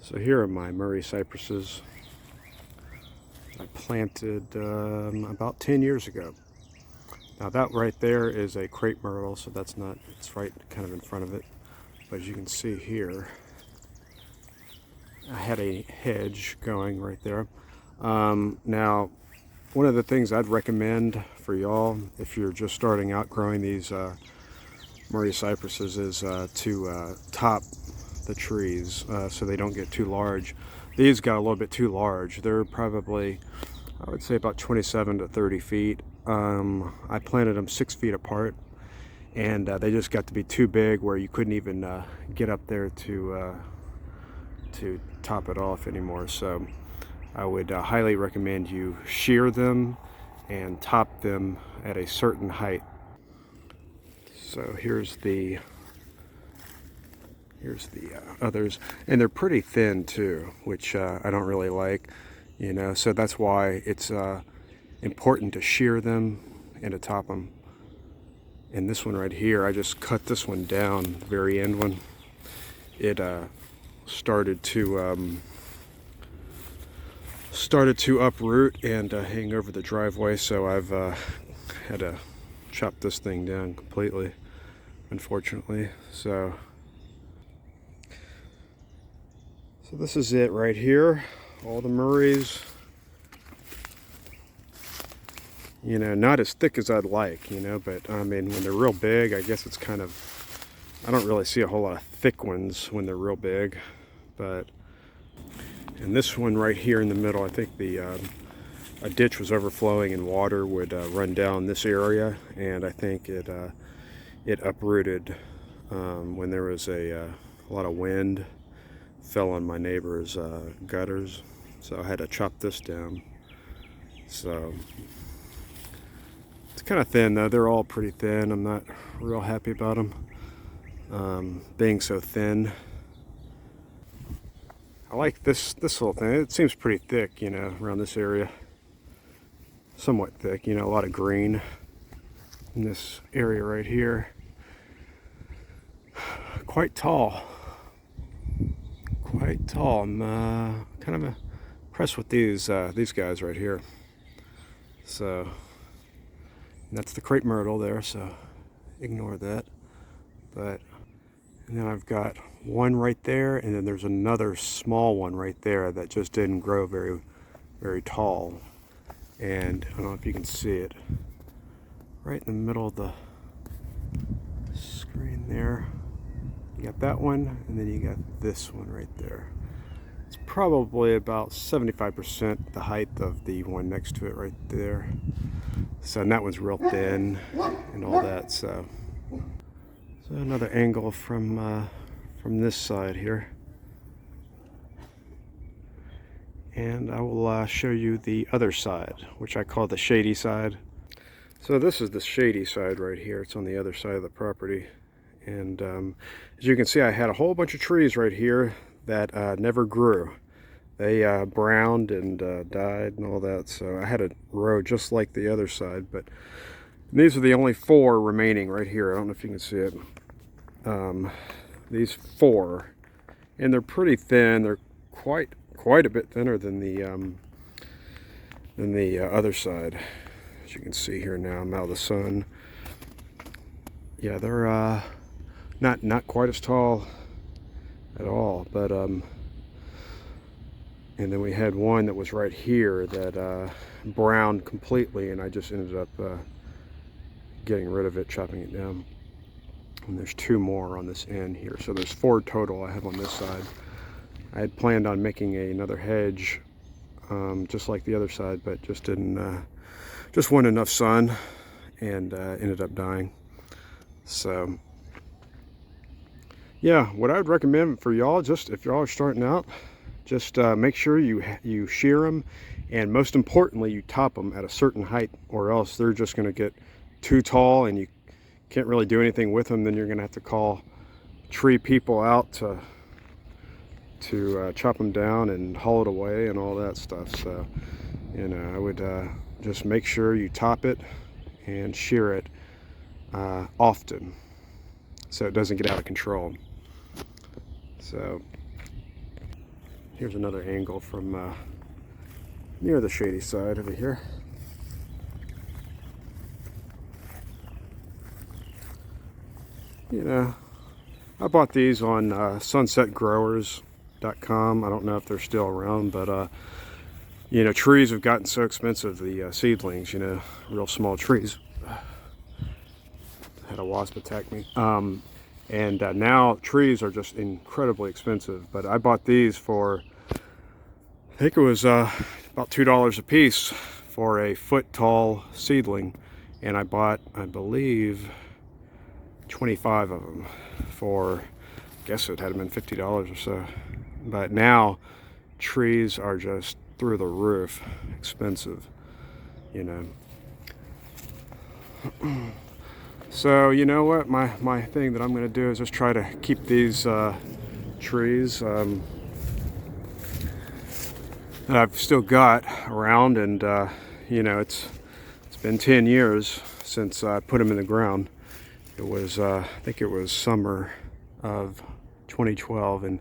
So here are my Murray cypresses I planted about 10 years ago. Now that right there is a crepe myrtle, so that's not, it's right kind of in front of it. But as you can see here, I had a hedge going right there. Now, one of the things I'd recommend for y'all, if you're just starting out growing these Murray cypresses, is to top the trees so they don't get too large. These got a little bit too large. They're probably, I would say, about 27 to 30 feet. I planted them 6 feet apart, and they just got to be too big where you couldn't even get up there to top it off anymore. So I would highly recommend you shear them and top them at a certain height. So here's the others, and they're pretty thin too, which I don't really like, you know, so that's why it's important to shear them and to top them. And this one right here, I just cut this one down, the very end one. It started to uproot and hang over the driveway, so I've had to chop this thing down completely, unfortunately. So this is it right here. All the Murrays, you know, not as thick as I'd like, you know, but I mean, when they're real big, I guess it's kind of, I don't really see a whole lot of thick ones when they're real big. But, and this one right here in the middle, I think a ditch was overflowing and water would run down this area, and I think it uprooted when there was a lot of wind. Fell on my neighbor's gutters, so I had to chop this down. So it's kind of thin though. They're all pretty thin. I'm not real happy about them being so thin. I like this little thing. It seems pretty thick, you know, around this area. Somewhat thick, you know, a lot of green in this area right here. Quite tall. Quite tall. I'm kind of impressed with these guys right here. So that's the crepe myrtle there, so ignore that. But, and then I've got one right there, and then there's another small one right there that just didn't grow very, very tall. And I don't know if you can see it, right in the middle of the screen there. You got that one, and then you got this one right there. It's probably about 75% the height of the one next to it right there. So, and that one's real thin and all that. So another angle from this side here. And I will show you the other side, which I call the shady side. So this is the shady side right here. It's on the other side of the property. And as you can see, I had a whole bunch of trees right here that never grew. They browned and died and all that. So I had a row just like the other side. But these are the only 4 remaining right here. I don't know if you can see it. These 4, and they're pretty thin. They're quite a bit thinner than the other side. As you can see here now, I'm out of the sun. Yeah, they're not quite as tall at all, but and then we had one that was right here that browned completely, and I just ended up getting rid of it, chopping it down. And there's 2 more on this end here, so there's 4 total I have on this side. I had planned on making another hedge just like the other side, but just didn't just wasn't enough sun, and ended up dying. So yeah, what I would recommend for y'all, just if y'all are starting out, just make sure you shear them, and most importantly, you top them at a certain height, or else they're just going to get too tall and you can't really do anything with them. Then you're going to have to call tree people out to chop them down and haul it away and all that stuff. So, you know, I would just make sure you top it and shear it often, so it doesn't get out of control. So Here's another angle from near the Shady side over here. You know, I bought these on sunsetgrowers.com. I don't know if they're still around, but you know, trees have gotten so expensive, the seedlings, you know, real small trees. Had a wasp attack me. And now trees are just incredibly expensive, but I bought these for, I think it was about $2 a piece for a foot tall seedling, and I bought, I believe, 25 of them for, I guess it had been $50 or so. But now trees are just through the roof expensive, you know. So you know what, my thing that I'm going to do is just try to keep these trees that I've still got around, and you know, it's been 10 years since I put them in the ground. It was I think it was summer of 2012, and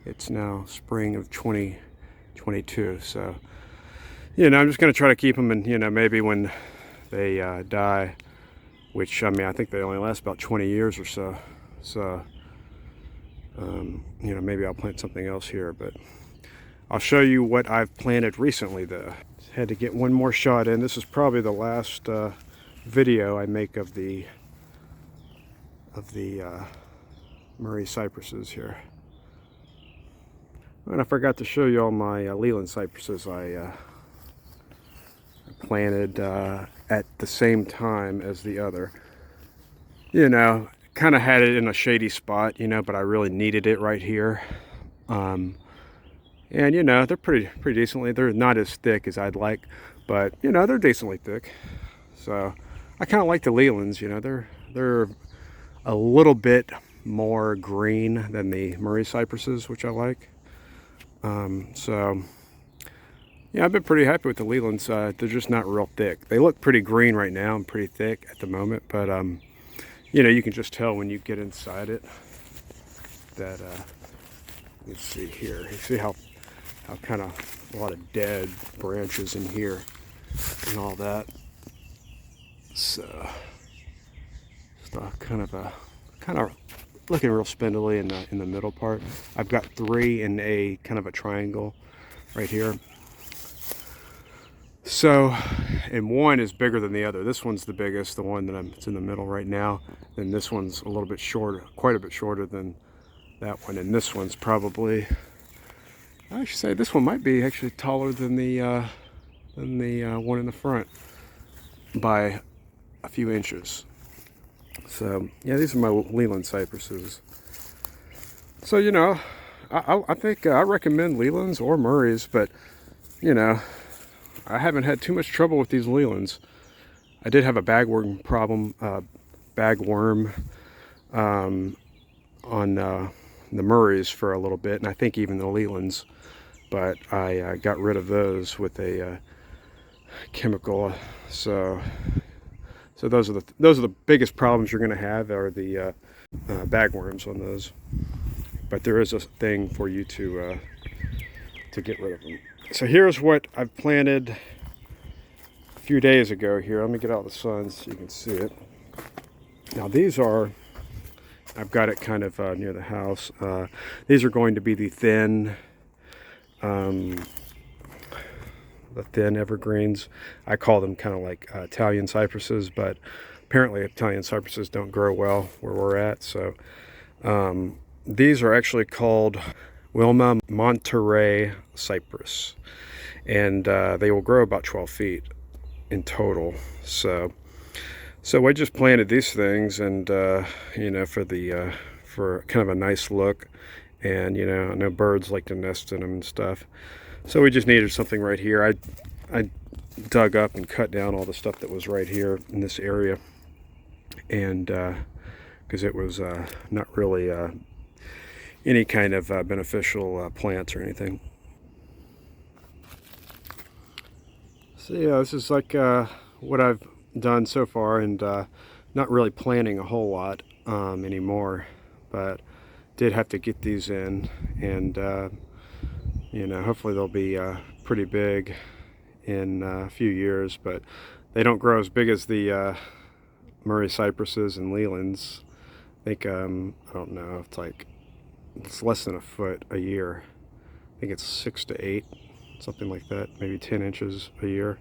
it's now spring of 2022. So you know, I'm just going to try to keep them, and you know, maybe when they die, which, I mean, I think they only last about 20 years or so. So, you know, maybe I'll plant something else here, but I'll show you what I've planted recently, though. Had to get one more shot in. This is probably the last video I make of the Murray cypresses here. And I forgot to show you all my Leyland cypresses I planted at the same time as the other. You know, kind of had it in a shady spot, you know, but I really needed it right here. And you know, they're pretty decently. They're not as thick as I'd like, but you know, they're decently thick. So I kind of like the Leylands. You know, they're a little bit more green than the Murray cypresses, which I like. So yeah, I've been pretty happy with the Leylands. They're just not real thick. They look pretty green right now and pretty thick at the moment, but you know, you can just tell when you get inside it that let's see here. You see how kind of a lot of dead branches in here and all that. So kind of looking real spindly in the middle part. I've got 3 in a kind of a triangle right here. So, and one is bigger than the other. This one's the biggest, the one it's in the middle right now. And this one's a little bit shorter, quite a bit shorter than that one. And this one's probably, I should say, this one might be actually taller than the one in the front by a few inches. So yeah, these are my Leyland cypresses. So you know, I think I recommend Leylands or Murrays, but you know, I haven't had too much trouble with these Leylands. I did have a bagworm problem, on the Murrays for a little bit, and I think even the Leylands, but I got rid of those with a chemical. So those are the biggest problems you're going to have, are the bagworms on those. But there is a thing for you to get rid of them. So here's what I've planted a few days ago here. Let me get out the sun so you can see it. Now these are, I've got it kind of near the house. These are going to be the thin evergreens. I call them kind of like Italian cypresses, but apparently Italian cypresses don't grow well where we're at. So these are actually called Wilma Monterey cypress, and they will grow about 12 feet in total. So I just planted these things, and you know, for kind of a nice look, and you know, I know birds like to nest in them and stuff. So we just needed something right here. I dug up and cut down all the stuff that was right here in this area, and because it was not really any kind of beneficial plants or anything. So yeah, this is like what I've done so far, and not really planning a whole lot anymore, but did have to get these in, and You know, hopefully they'll be pretty big in a few years, but they don't grow as big as the Murray cypresses and Leylands. I think, I don't know, it's less than a foot a year. I think it's 6 to 8, something like that, maybe 10 inches a year.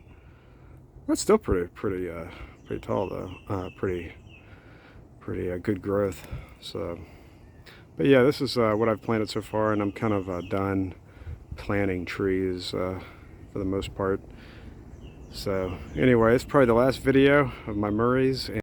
That's still pretty tall though. Pretty good growth. So, but yeah, this is what I've planted so far, and I'm kind of done planting trees for the most part. So anyway, it's probably the last video of my Murrays.